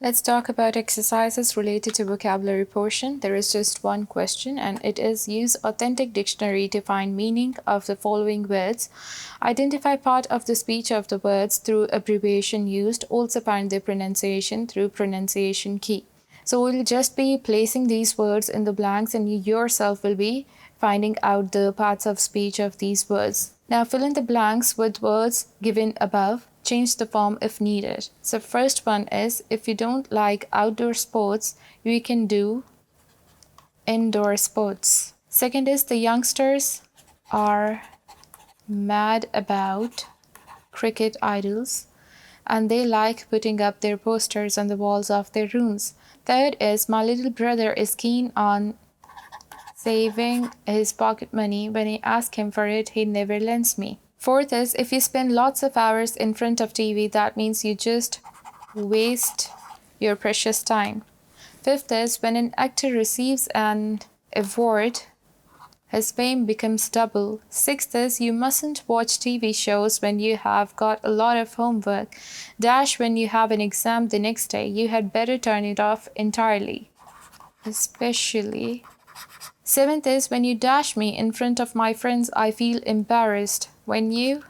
Let's talk about exercises related to vocabulary portion. There is just one question and it is use authentic dictionary to find meaning of the following words. Identify part of the speech of the words through abbreviation used. Also find their pronunciation through pronunciation key. So we'll just be placing these words in the blanks and you yourself will be finding out the parts of speech of these words. Now fill in the blanks with words given above. Change the form if needed. So first one is, if you don't like outdoor sports, you can do indoor sports. Second is, the youngsters are mad about cricket idols and they like putting up their posters on the walls of their rooms. Third is, my little brother is keen on saving his pocket money. When I ask him for it, he never lends me. Fourth is, if you spend lots of hours in front of TV, that means you just waste your precious time. Fifth is, when an actor receives an award, his fame becomes double. Sixth is, you mustn't watch TV shows when you have got a lot of homework. Dash, when you have an exam the next day, you had better turn it off entirely. Especially. Seventh is, when you dash me in front of my friends, I feel embarrassed. When you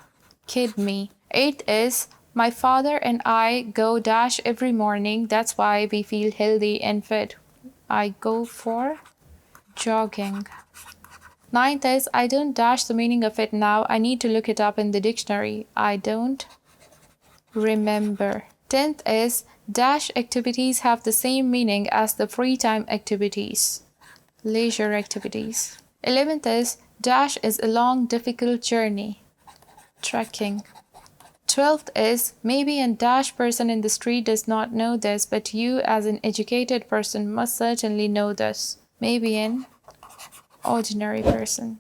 kid me. Eighth is, my father and I go dash every morning. That's why we feel healthy and fit. I go for jogging. Ninth is, I don't dash the meaning of it now. I need to look it up in the dictionary. I don't remember. 10th is, dash activities have the same meaning as the free time activities. Leisure activities. 11th is, dash is a long, difficult journey. Trekking. 12th is, maybe a dash person in the street does not know this, but you as an educated person must certainly know this. Maybe an ordinary person.